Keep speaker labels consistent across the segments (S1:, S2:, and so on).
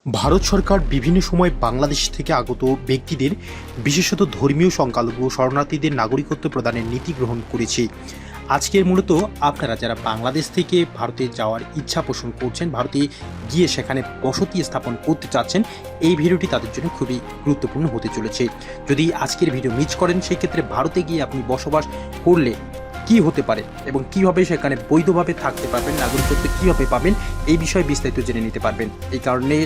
S1: ভারত সরকার বিভিন্ন সময় বাংলাদেশ থেকে আগত ব্যক্তিদের বিশেষত ধর্মীয় সংখ্যালঘু শরণার্থীদের নাগরিকত্ব প্রদানের নীতি গ্রহণ করেছে। আজকের মূলত আপনারা যারা বাংলাদেশ থেকে ভারতে যাওয়ার ইচ্ছা পোষণ করছেন, ভারতে গিয়ে সেখানে বসতি স্থাপন করতে চাচ্ছেন, এই ভিডিওটি তাদের জন্য খুবই গুরুত্বপূর্ণ হতে চলেছে। যদি আজকের ভিডিও মিস করেন, সেই ক্ষেত্রে ভারতে গিয়ে আপনি বসবাস করলে কি হতে পারে এবং কিভাবে সেখানে বৈধভাবে থাকতে পারবেন, নাগরিকত্ব কিভাবে পাবেন, এই বিষয়ে বিস্তারিত জেনে নিতে পারবেন। এই কারণে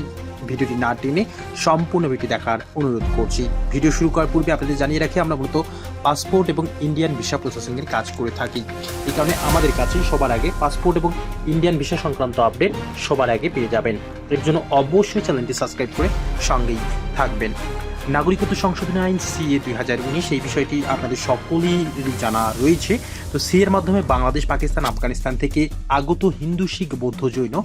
S1: ভিডিওটি না টেনে সম্পূর্ণ ভিডিও দেখার অনুরোধ করছি। ভিডিও শুরু করার পূর্বে আপনাদের জানিয়ে রাখি, আমরা মূলত পাসপোর্ট এবং ইন্ডিয়ান ভিসা প্রসেসিংয়ের কাজ করে থাকি। এই কারণে আমাদের কাছে সবার আগে পাসপোর্ট এবং ইন্ডিয়ান ভিসা সংক্রান্ত আপডেট সবার আগে পেয়ে যাবেন। এর জন্য অবশ্যই চ্যানেলটি সাবস্ক্রাইব করে সঙ্গেই থাকবেন। নাগরিকত্ব সংশোধনী আইন CA 2019, এই বিষয়টি আপনাদের সকলেরই জানা রয়েছে। তো CA এর মাধ্যমে বাংলাদেশ, পাকিস্তান, আফগানিস্তান থেকে আগত হিন্দু, শিখ, বৌদ্ধ, জৈন,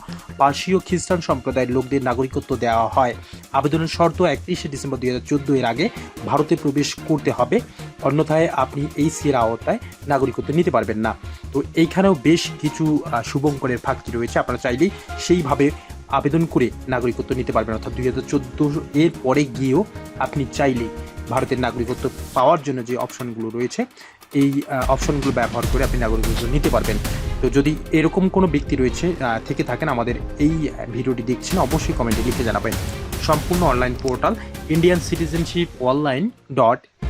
S1: পার্সীয়, খ্রিস্টান সম্প্রদায়ের লোকদের নাগরিকত্ব দেওয়া হয়। আবেদনের শর্ত 31 ডিসেম্বর 2014 এর আগে ভারতে প্রবেশ করতে হবে, অন্যথায় আপনি এই CA এর আওতায় নাগরিকত্ব নিতে পারবেন না। তো এইখানেও বেশ কিছু শুভঙ্করের ফাঁকি রয়েছে, আপনারা চাইলেই সেইভাবে আবেদন করে নাগরিকত্ব নিতে পারবেন। অর্থাৎ 2014 এর পরে গিয়েও আপনি চাইলে ভারতের নাগরিকত্ব পাওয়ার জন্য যে অপশনগুলো রয়েছে, এই অপশনগুলো ব্যবহার করে আপনি নাগরিকত্ব নিতে পারবেন। তো যদি এরকম কোনো ব্যক্তি রয়েছে থেকে থাকেন, আমাদের এই ভিডিওটি দেখছেন, অবশ্যই কমেন্টে লিখে জানাবেন। সম্পূর্ণ online portal Indian citizenship online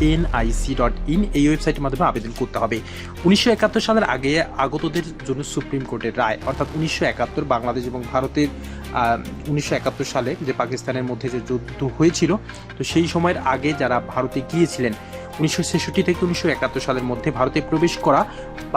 S1: .nic.in, এই ওয়েবসাইটের মাধ্যমে আবেদন করতে হবে। 1971 সালের আগে আগতদের জন্য সুপ্রিম কোর্টের রায়, অর্থাৎ 1971 বাংলাদেশ এবং ভারতের 1971 সালে যে পাকিস্তানের মধ্যে যে যুদ্ধ হয়েছিল, তো সেই সময়ের আগে যারা ভারতে গিয়েছিলেন 1966 থেকে 1971 সালের মধ্যে ভারতে প্রবেশ করা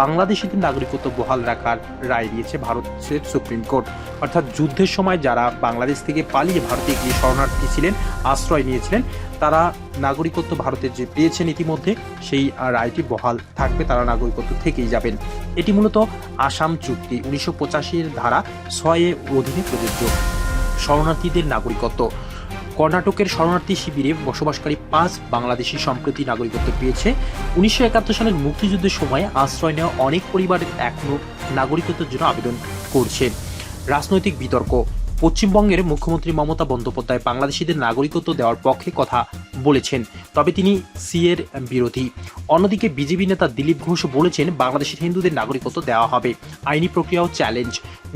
S1: বাংলাদেশিদের নাগরিকত্ব বহাল রাখার রায় দিয়েছে ভারতের সুপ্রিম কোর্ট। অর্থাৎ যুদ্ধের সময় যারা বাংলাদেশ থেকে পালিয়ে ভারতে গিয়ে শরণার্থী ছিলেন, আশ্রয় নিয়েছিলেন, তারা নাগরিকত্ব ভারতের যে পেয়েছেন ইতিমধ্যে, সেই রায়টি বহাল থাকবে, তারা নাগরিকত্ব থেকেই যাবেন। এটি মূলত আসাম চুক্তি 1985 ধারা 6 এর অধীনে প্রযোজ্য। শরণার্থীদের নাগরিকত্ব, কর্ণাটকের শরণার্থী শিবিরে বসবাসকারী 5 বাংলাদেশি সম্প্রতি নাগরিকত্ব পেয়েছে। 1971 সালের মুক্তিযুদ্ধের সময় আশ্রয় নেওয়া অনেক পরিবার এখনও নাগরিকত্বের জন্য আবেদন করছে। রাজনৈতিক বিতর্ক, পশ্চিমবঙ্গের মুখ্যমন্ত্রী মমতা বন্দ্যোপাধ্যায় বাংলাদেশিদের নাগরিকত্ব দেওয়ার পক্ষে কথা বলেছেন, তবে তিনি CA এর বিরোধী। অন্যদিকে বিজেপি নেতা দিলীপ ঘোষ বলেছেন বাংলাদেশের হিন্দুদের নাগরিকত্ব দেওয়া হবে। আইনি প্রক্রিয়াও চ্যালেঞ্জ,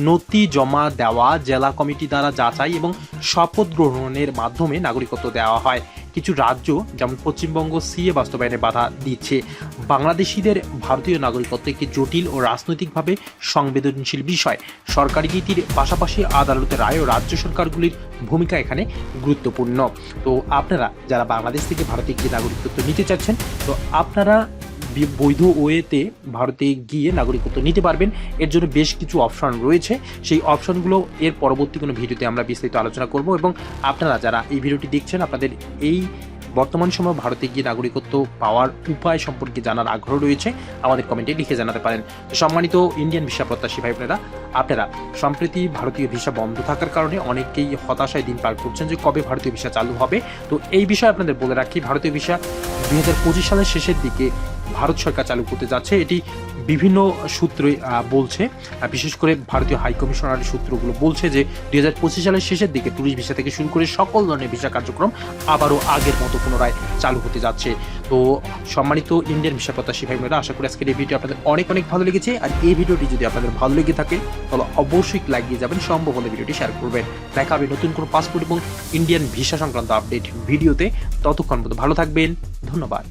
S1: নথি জমা দেওয়া, জেলা কমিটি দ্বারা যাচাই এবং শপথ গ্রহণের মাধ্যমে নাগরিকত্ব দেওয়া হয়। কিছু রাজ্য যেমন পশ্চিমবঙ্গ CA বাস্তবায়নে বাধা দিচ্ছে। বাংলাদেশিদের ভারতীয় নাগরিকত্ব একটি জটিল ও রাজনৈতিকভাবে সংবেদনশীল বিষয়। সরকারি নীতির পাশাপাশি আদালতের রায় ও রাজ্য সরকারগুলির ভূমিকা এখানে গুরুত্বপূর্ণ। তো আপনারা যারা বাংলাদেশ থেকে ভারতে গিয়ে নাগরিকত্ব নিতে চাচ্ছেন, তো আপনারা বৈধ ওয়েতে ভারতে গিয়ে নাগরিকত্ব নিতে পারবেন। এর জন্য বেশ কিছু অপশন রয়েছে, সেই অপশনগুলো এর পরবর্তী কোনো ভিডিওতে আমরা বিস্তারিত আলোচনা করব। এবং আপনারা যারা এই ভিডিওটি দেখছেন, আপনাদের এই বর্তমান সময়ে ভারতে গিয়ে নাগরিকত্ব পাওয়ার উপায় সম্পর্কে জানার আগ্রহ রয়েছে, আমাদের কমেন্টে লিখে জানাতে পারেন। সম্মানিত ইন্ডিয়ান ভিসা প্রত্যাশী ভাই বোনেরা, আপনারা সম্প্রতি ভারতীয় ভিসা বন্ধ থাকার কারণে অনেকেই হতাশায় দিন পার করছেন যে কবে ভারতীয় ভিসা চালু হবে। তো এই বিষয়ে আপনাদের বলে রাখি, ভারতীয় ভিসা 2025 সালের শেষের দিকে ভারত সরকার চালু করতে যাচ্ছে। এটি বিভিন্ন সূত্রে বলছে, বিশেষ করে ভারতীয় হাইকমিশনারের সূত্রগুলো বলছে যে 2025 সালের শেষের দিকে ট্যুরিস্ট ভিসা থেকে শুরু করে সকল ধরনের ভিসা কার্যক্রম আবারও আগের মতো পুনরায় চালু হতে যাচ্ছে। তো সম্মানিত ইন্ডিয়ান ভিসা প্রত্যাশী ভাই বোনেরা, আশা করি আজকের এই ভিডিও আপনাদের অনেক অনেক ভালো লেগেছে। আর এই ভিডিওটি যদি আপনাদের ভালো লেগে থাকে, তাহলে অবশ্যই লাইক দিয়ে যাবেন, সম্ভব হলে ভিডিওটি শেয়ার করবেন। দেখা হবে নতুন কোনো পাসপোর্ট এবং ইন্ডিয়ান ভিসা সংক্রান্ত আপডেট ভিডিওতে। ততক্ষণ পর্যন্ত ভালো থাকবেন, ধন্যবাদ।